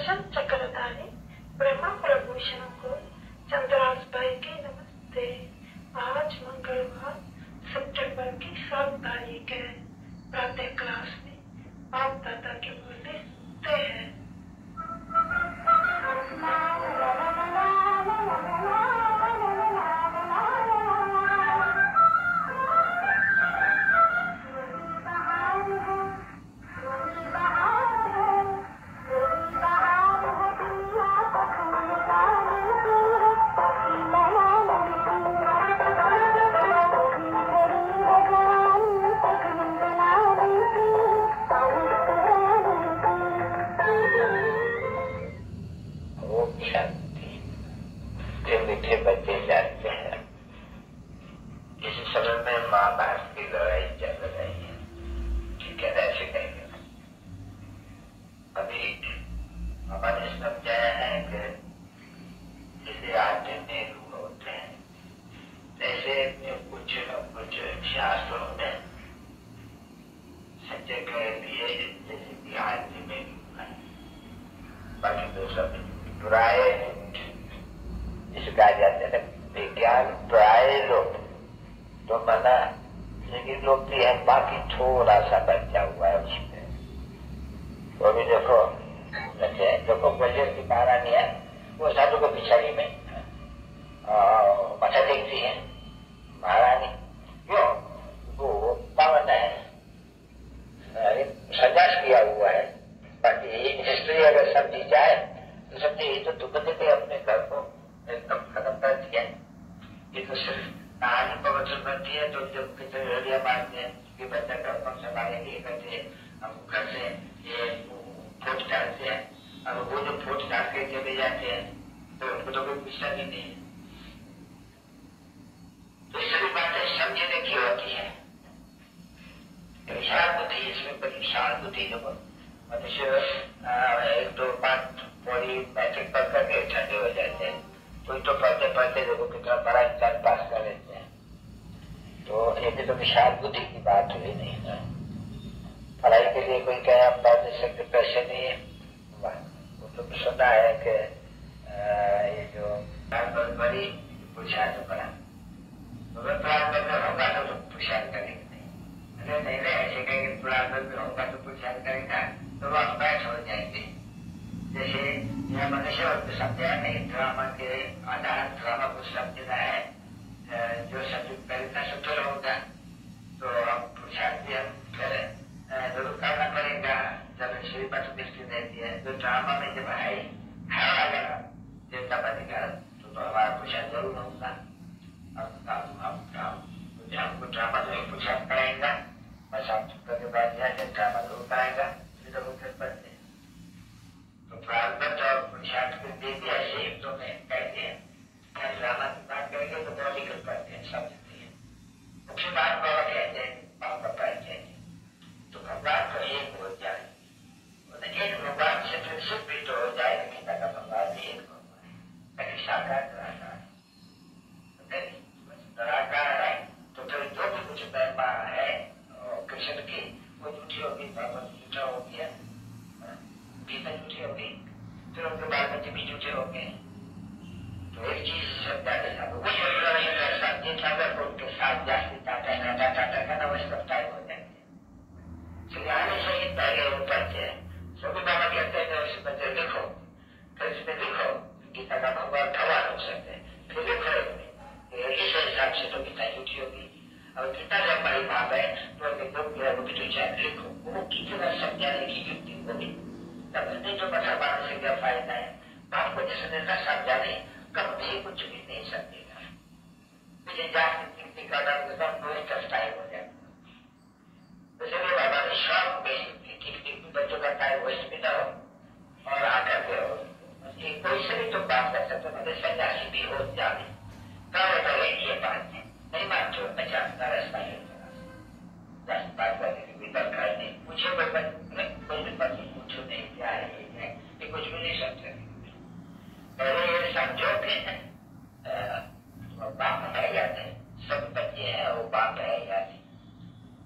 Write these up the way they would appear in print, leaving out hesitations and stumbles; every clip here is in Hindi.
सुदर्शन चक्रधारी ब्रह्मा प्रभूषण को चंद्रास भाई की नमस्ते। आज मंगलवार सितंबर की 7 तारीख है। प्रातः क्लास में आप दादा के बोलते सुनते हैं। बच्चे जानते हैं इस समय में महाभारत की लड़ाई चल रही है। ठीक है, ऐसे कहेंगे। अभी हमारे समझाया है कि जैसे आटे में गुण होते हैं, ऐसे कुछ न कुछ शास्त्रों में सच्चे के लिए जैसे कि आटे में गुण है, बाकी तो सब बुराए इसका जाते हैं विज्ञान प्राय लोग तो मना, लेकिन लोग भी है, बाकी थोड़ा सा बचा हुआ है उसमें। वो भी देखो देखो बजट की महारानी है, वो साधु को पिछाड़ी में मथा देखती है महारानी, क्यों वो पावन है, संन्यास किया हुआ है। बाकी हिस्ट्री अगर समझी जाए तो समझे तो दुख के अपने घर को एकदम खत्म कर दिया। ये तो सिर्फ कहानी प्रवचन बनती है, तो जब कितने रेडिया मारते हैं कि बच्चा का कौन संभालेंगे, कैसे हम घर से ये फोट डालते हैं, और वो जो फोट डाल के चले जाते हैं तो उनको तो कोई गुस्सा भी नहीं है। तो ये सभी बातें समझने की होती है। विशाल बुद्धि, इसमें बड़ी विशाल बुद्धि जब मनुष्य 1-2 बात थोड़ी मैट्रिक पढ़ करके ठंडे हो जाते हैं, कोई तो पढ़ते पढ़ते देखो कितना बड़ा एग्जाम पास कर लेते हैं। तो ये भी तो विशाल बुद्धि की बात हुई नहीं ना। पढ़ाई के लिए कोई क्या पढ़ नहीं सकते, पैसे नहीं है। वो तो सुना है कि ये जो बड़ी पुरुषार्थ पढ़ा, पुराण में होगा तो पुरुषार्थ करेंगे नहीं। अरे नहीं, ऐसे कहेंगे पुराण में होगा तो पुरुषार्थ करेगा तो वह बैठ हो जाएंगे। जैसे यह मनुष्य को समझा नहीं, ड्रामा के आधार ड्रामा को समझना है, जो सब्जेक्ट पहले सुधर होगा तो हम पुरुषार्थ भी हम जरूर करना पड़ेगा। जब श्रीमत दृष्टि रहती है तो ड्रामा में जब है अगर जितना बनेगा तो हमारा पुरुषार्थ जरूर होगा। हमको ड्रामा जरूर पुरुषार्थ कराएगा, बस हम करके बैठ जाए ड्रामा जरूर कराएगा, फिर तो फिर बनते तो प्रारंभ और पुरुषार्थ को दे दिया ऐसे तो मैं कहते हैं ड्रामा की बात करेंगे तो बहुत ही करते हैं, समझते हैं। मुख्य बात बाबा कहते हैं, बाबा कहते हैं तो भगवान को एक हो जाए, एक भगवान से फिर सुख भी तो हो जाए। गीता का भगवान भी एक भगवान है, साकार निराकार है। तो फिर जो भी कुछ महिमा है कृष्ण की वो झूठी होगी, भगवत झूठा हो गया, गीता झूठी होगी, फिर उनके बाल बच्चे भी झूठे हो गए। तो एक चीज समझा देना, वो उनके साथ जाती टाटा करना वही सब टाइम हो जाएंगे। सिंगाने से ही पहले ऊपर से सभी बाबा कहते हैं उस बच्चे लिखो, फिर इसमें लिखो गीता का भगवान भगवान हो सकते हैं, फिर लिखो इस हिसाब से तो गीता झूठी होगी। और गीता जब बड़ी बात है तो वो भी तो चाहे लिखो, वो कितना समझाने की युक्ति होगी। नहीं जो बता पाने से क्या फायदा है, बाप को जिसने न समझा नहीं कभी कुछ भी नहीं समझेगा। मुझे जाति का टाइम हो जाएगा। तो चलिए बाबा ने शौक में बच्चों का टाइम वेस्ट भी ना हो और आकर के हो कोई से भी तो बात कर सकते, मतलब सन्यासी भी हो जाए तो ये बात है नहीं मान जो 50 का रास्ता है, 10 बात करने की भी दरकार नहीं। पूछो कोई भी बच्चे पूछो नहीं क्या है, ये कुछ भी नहीं समझे। पहले ये समझो कि बाप है या नहीं, सब बच्चे हैं, वो बाप है या नहीं,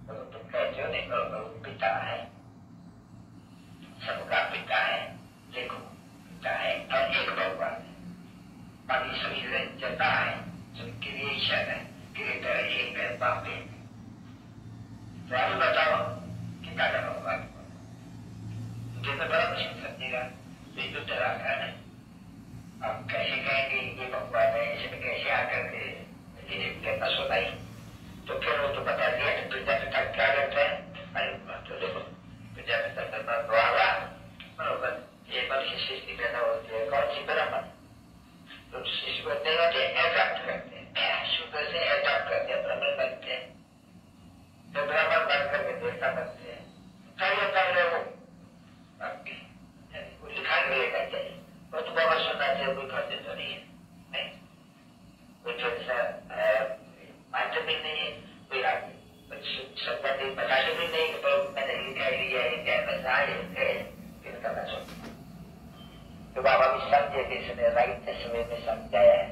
तो तुम कहते हो नहीं, पिता है, सबका पिता है। देखो ये तो बड़ा मुश्किल समझेगा, तो ये तो डरा कर है। अब कैसे कहेंगे ये भगवान है, इसमें कैसे आकर के ये पास होता ही, तो फिर वो तो बता दिया कि प्रजापिता क्या करता है। अरे तो देखो प्रजापिता का द्वारा बराबर ये मनुष्य सृष्टि पैदा होती है, कौन सी ब्राह्मण, तो सृष्टि को एडॉप्ट करते हैं, शुद्ध से एडॉप्ट करते हैं, ब्राह्मण बनते हैं, तो ब्राह्मण बन करके देवता बनते हैं। पहले वो लिखा मिलेगा चाहिए, वो तो बाबा सुनना चाहिए, कोई करते तो नहीं है, कोई ऐसा मानते भी नहीं है, कोई सबका दिन बताते भी नहीं कि मैंने लिखा लिया है, क्या बता है, फिर करना चाहिए। तो बाबा भी समझे कि इसने राइट समय में समझाया है,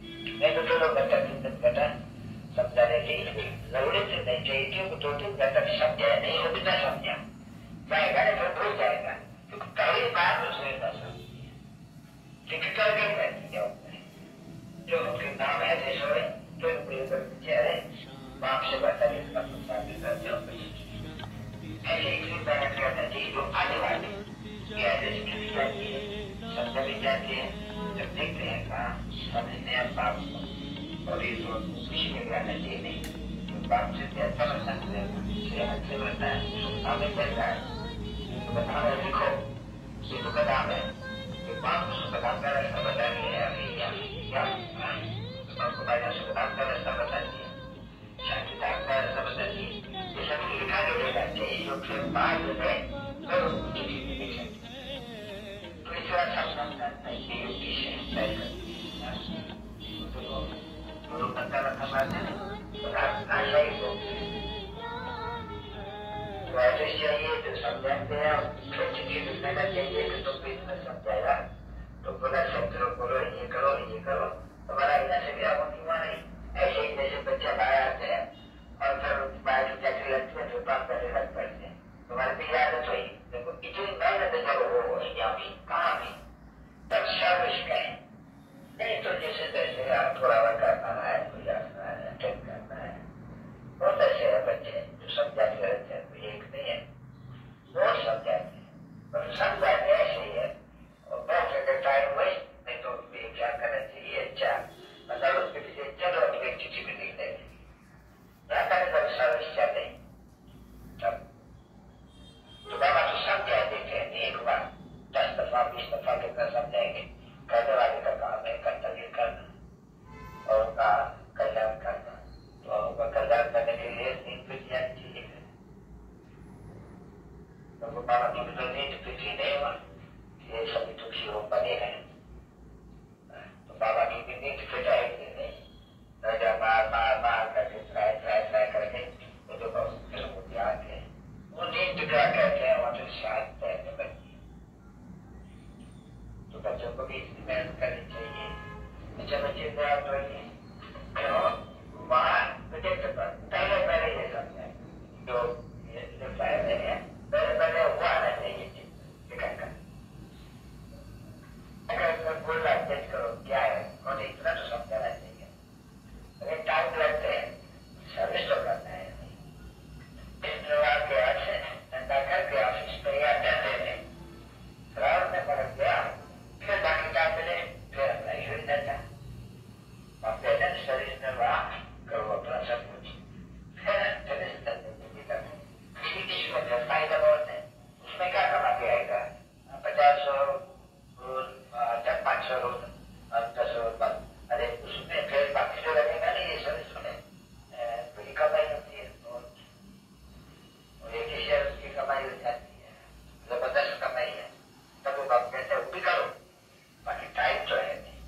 नहीं तो लोग घंटा समझाने की जरूरत नहीं चाहिए, क्योंकि 2-3 घंटा समझा नहीं, वो भी ना समझा जाएगा, नहीं तो भूल जाएगा, क्योंकि पहली बार उसने ना समझी, डिफिकल्ट नहीं करती है जो उनके नाम ऐसे सोए, तो चेहरे बाप से बताइए इसका प्रसाद करते हो, ऐसे इतनी मेहनत करना चाहिए जो आने वाले जाती है, समझ भी जाती है, जब देखते हैं कहाँ समझते हैं बाप को, और ये तो खुशी में रहना चाहिए नहीं, तो बाप से अच्छा बता सेहत से रहता है, सुखता में चलता है, तो बता रहे लिखो, ये तो कदम है, तो बाप को कदम का रास्ता बता दिया है, क्या बाप को बाइला से कदम का रास्ता बता दिया, शांति का रास्ता बता दिया, ये सब लिखा जो लेना चाहिए, जो फिर बाद में जरूर कुछ भी देख सकते हैं, तो इस बार सब समझाता है कि योगी से तय करती है, तो बता रखा बात है, तो आशा ही होगी, तो ऐसे चाहिए जो समझाते हैं, फिर चीजें दिखाना चाहिए कि तुम भी इसमें समझाएगा, तो बोला सब करो, ये करो, तुम्हारा यहाँ से क्या होगी वहाँ नहीं, ऐसे ही जैसे बच्चा बाहर आते हैं, और फिर बाहर की चाकरी लगती है, तो काम करने लग पड़ते हैं, तुम्हारे भी आदत हुई, देखो इतनी मेहनत जब हो यहाँ भी, कहाँ भी, तब सर्विस करें, नहीं तो जैसे तैसे थोड़ा बहुत करना है, कोई आना है, अटेंड करना है, बहुत ऐसे है बच्चे जो समझाते रहते हैं, कोई एक नहीं है, बहुत समझाते हैं, पर समझाते ऐसे ही है, और बहुत जगह टाइम वेस्ट, नहीं तो क्या करना चाहिए, अच्छा मतलब उसके पीछे चलो एक चिट्ठी भी लिख देंगे, क्या करें जब सर्विस चले, तब तो बाबा तो समझा देते हैं, एक बार 10 दफा 20 दफा कितना समझाएंगे, करने वाले का काम है कर्तव्य करना और उनका कल्याण करना, तो उनका कल्याण करने के लिए नींद पीछे आनी चाहिए, तो बाबा की भी तो नींद पीछे नहीं हुआ, ये सभी दुखी हो बने हैं, तो बाबा की भी नींद फिटाएगी नहीं, राजा मार करके ट्राई करके, वो जो फिर मुझे आके वो नींद क्या कहते हैं, वहाँ तो शायद तैरने लगी, तो बच्चों को भी इतनी मेहनत करनी चाहिए, अच्छा बच्चे तो वहाँ प्रोजेक्ट पर पहले ये समझाए, जो फायदे हैं पहले हुआ आना चाहिए, अगर बोल रहा है करो क्या है, और इतना तो समझाना चाहिए, अगर टाइम लगते हैं सर्विस तो करना है, के आज से धंधा करके ऑफिस में या धंधे में रात में पकड़ गया, फिर बाकी टाइम मिले, फिर अपना ही धंधा, अपने सर्विस में वहाँ करो अपना सब कुछ, फिर धंधे में भी करना, किसी किसी को फायदा बहुत है, उसमें क्या कमा के आएगा, 50 जब 500 रोज 10 रोज बाद, अरे उसमें फिर बाकी जो लगेगा नहीं, ये सर्विस में पूरी कमाई होती है, और एक ही शेयर उसकी कमाई हो जाती है, जबरदस्त कमाई है, तब वो बात कहते हैं वो भी करो, बाकी टाइम तो है नहीं,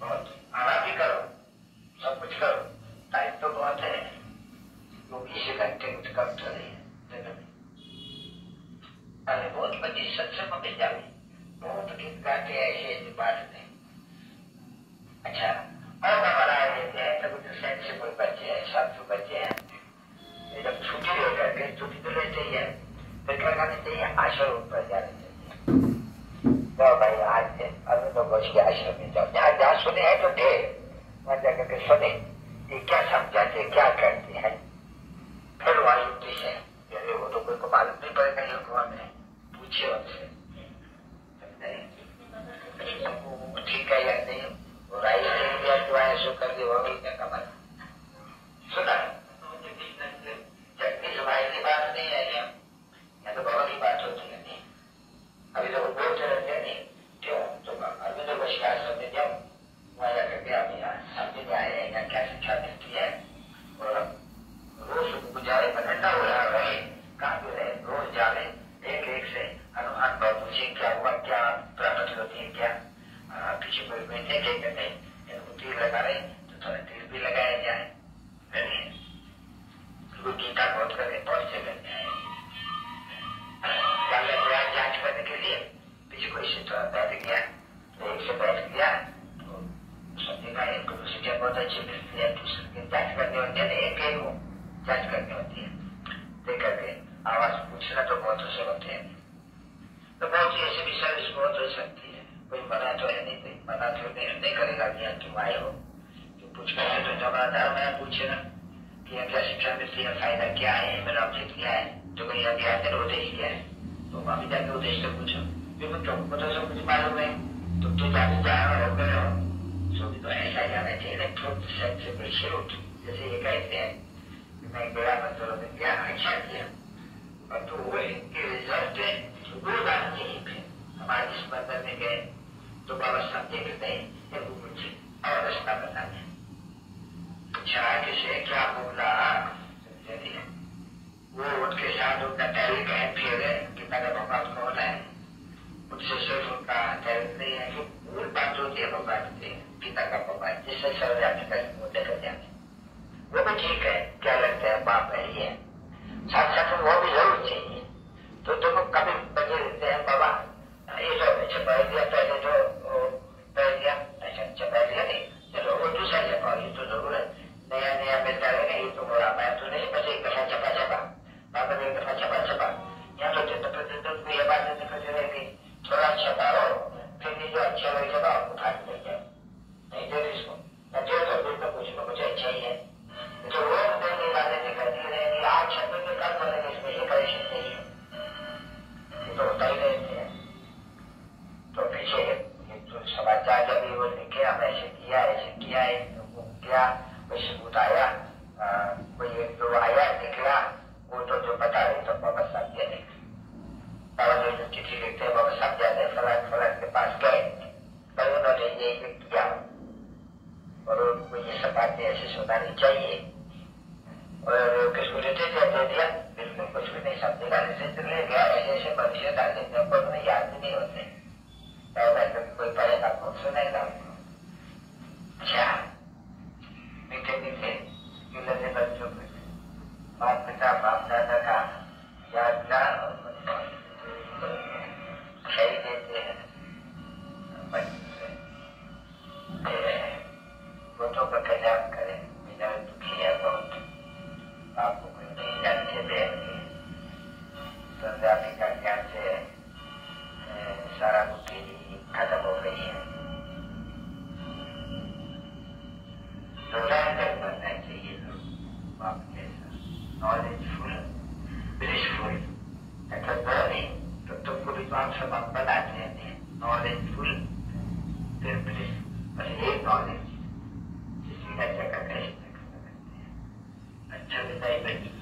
बहुत आराम भी करो, सब कुछ करो, टाइम तो बहुत है, वो 20 घंटे कुछ कम तो नहीं है, अरे बहुत बच्चे सत्संग में जाए, बहुत गीत गाते ऐसे बात नहीं, अच्छा और हमारा लेते हैं तो कुछ सेंसिबल बच्चे हैं, शांत बच्चे हैं, जब छुट्टी लेकर के छुट्टी तो लेते ही है, फिर क्या करना चाहिए, आश्रम पर जाना चाहिए, जाओ भाई आज अभी तो बस के आश्रम में जाओ, जहाँ सुने हैं तो थे, वहाँ जाकर के सुने ये क्या समझाते क्या करते हैं, फिर वहाँ युक्ति से वो तो कोई को मालूम नहीं पड़ेगा ये कौन है, जीवन से ठीक है या नहीं, वो राइस दे दिया दुआएं शो कर दी, वो भी क्या कमल सुना जगदीश भाई की बात नहीं है या तो बाबा की बात होती है। नहीं अभी तो बोलते रहते नहीं क्यों, तो अभी तो बस क्या समझे जब वहां जाकर के आप यहाँ समझ आए या क्या शिक्षा मिलती है, और रोज गुजारे बनना हो रहा है, कहाँ भी रहे रोज जावे एक एक से अनुभव पूछे क्या हुआ, क्या प्राप्त होती है, क्या पीछे कोई बैठे क्या कहते हैं, तीर लगा रहे तो थोड़ा तीर भी लगाया जाए। गीता बहुत करके बहुत से करते हैं जांच करने के लिए, पीछे कोई से थोड़ा बैठ गया तो एक से बैठ गया तो समझेगा एक को दूसरी क्या बहुत अच्छी मिलती है, दूसरे की जांच करनी होती है, एक एक को जांच करनी होती है, देख करके आवाज पूछना तो बहुत से होते हैं। तो बहुत ही ऐसे भी सर्विस बहुत हो सकती है, कोई मना तो है नहीं, कोई मना तो नहीं करेगा कि तुम आए हो, तो पूछ कर तो जवाबदार मैं पूछे ना कि क्या शिक्षा मिलती है, फायदा क्या है, मेरा ऑब्जेक्ट क्या है, तो कोई अभी आते उद्देश्य क्या है, तो वहां जाके उद्देश्य से पूछो, क्योंकि तुमको तो सब कुछ मालूम है, तुम तो जाने जा रहे हो गए हो, सो भी तो ऐसा जाना चाहिए ना, जैसे ये कहते हैं कि मैं गया मतलब क्या अच्छा किया, और तो वही के रिजल्ट है वो बात यही है। हमारे इस बंदर में गए तो बाबा सब देखते हैं मुझे और रास्ता बता दें, पूछा किसे क्या बोला, वो उनके साथ उनका टैलेंट है, फिर कितना का भगवान कौन है, उनसे सिर्फ उनका टैलेंट नहीं है कि मूल बात होती है भगवान की, पिता का भगवान जिससे सर जाने का मुद्दे कर जाने, वो भी ठीक है, क्या लगता है बाप है ही है, साथ साथ वो भी जरूर चाहिए। तो तुम कभी बचे रहते हैं बाबा ये तो छपा दिया पहले तो पहले दिया ऐसा छपा दिया नहीं, चलो वो दूसरा छपा, ये तो जरूर है नया नया मिलता रहेगा, ये तो बोला मैं तो नहीं बस एक दफा छपा छपा बाबा एक दफा छपा छपा, यहाँ तो चित्र प्रतिदिन को ये बात निकलती रहेगी, थोड़ा छपाओ फिर ये जो अच्छा लगे छपाओ उठा के ले जाओ, नहीं दे इसको जो तो कुछ ना कुछ अच्छा ही है, तो वो नहीं बातें निकलती रहेगी, आज छपे में कल करेंगे, इसमें ये परेशान नहीं है, तो होता ही रहते हैं। तो पीछे तो समाचार जब भी वो लिखे हम ऐसे किया है तो क्या कोई सबूत आया, कोई एक दो आया निकला, वो तो जो बता रहे तो बाबा साहब ये नहीं, बाबा जो चिट्ठी लिखते हैं बाबा साहब जाते हैं फलान फलान के पास गए, पर उन्होंने ये किया और उनको ये सब बातें ऐसे सुनानी चाहिए, और किसको लेते दे दिया, बिल्कुल कुछ भी नहीं समझेगा, ऐसे ले गया, ऐसे मनुष्य डालने को उन्हें याद भी नहीं होते, कोई पढ़ेगा कौन सुनेगा। अच्छा मीठे मीठे लगे बच्चों को बाप पिता बाप दादा का यादगार सही देते हैं बच्चों का कल्याण करें, मेरा दुखी है बहुत, आपको कोई नहीं जानते देंगे, संध्यापी का ज्ञान से सारा दुखी खत्म हो गई है, तो बनना चाहिए लोग बाप जैसा, नॉलेजफुल ब्लिसफुल, तो तुमको विद्वान सब हम बनाते हैं, नॉलेजफुल फिर ब्लिस, बस एक नॉलेज जिसकी अच्छा का कैसे करते हैं, अच्छा बताइए बच्चे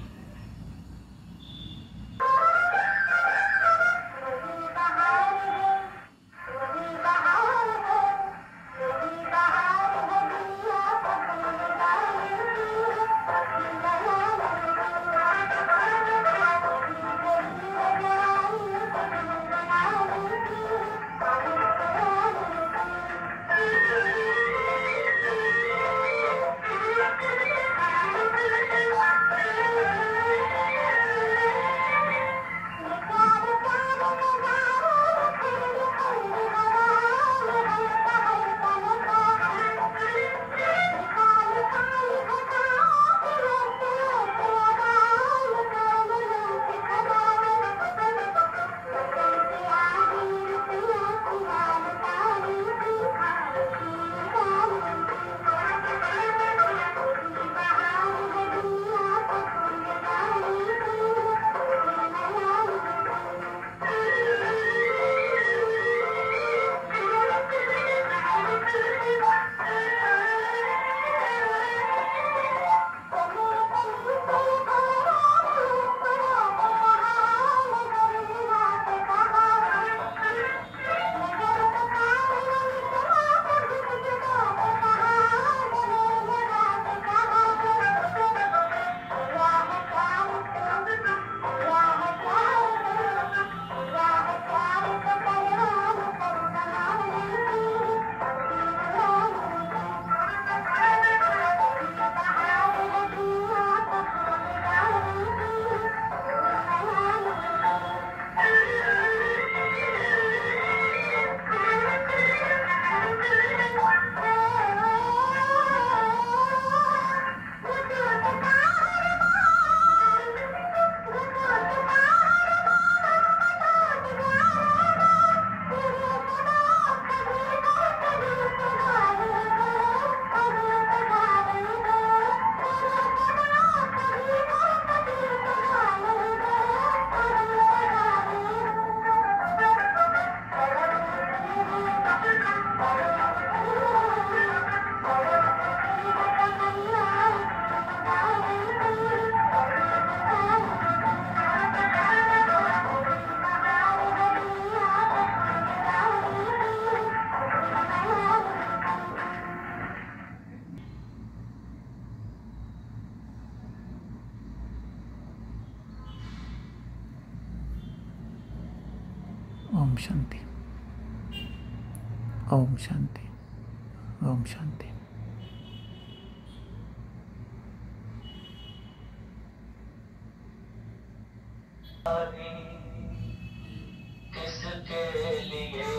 शांति। ओम शांति। ओम शांति। किसके लिए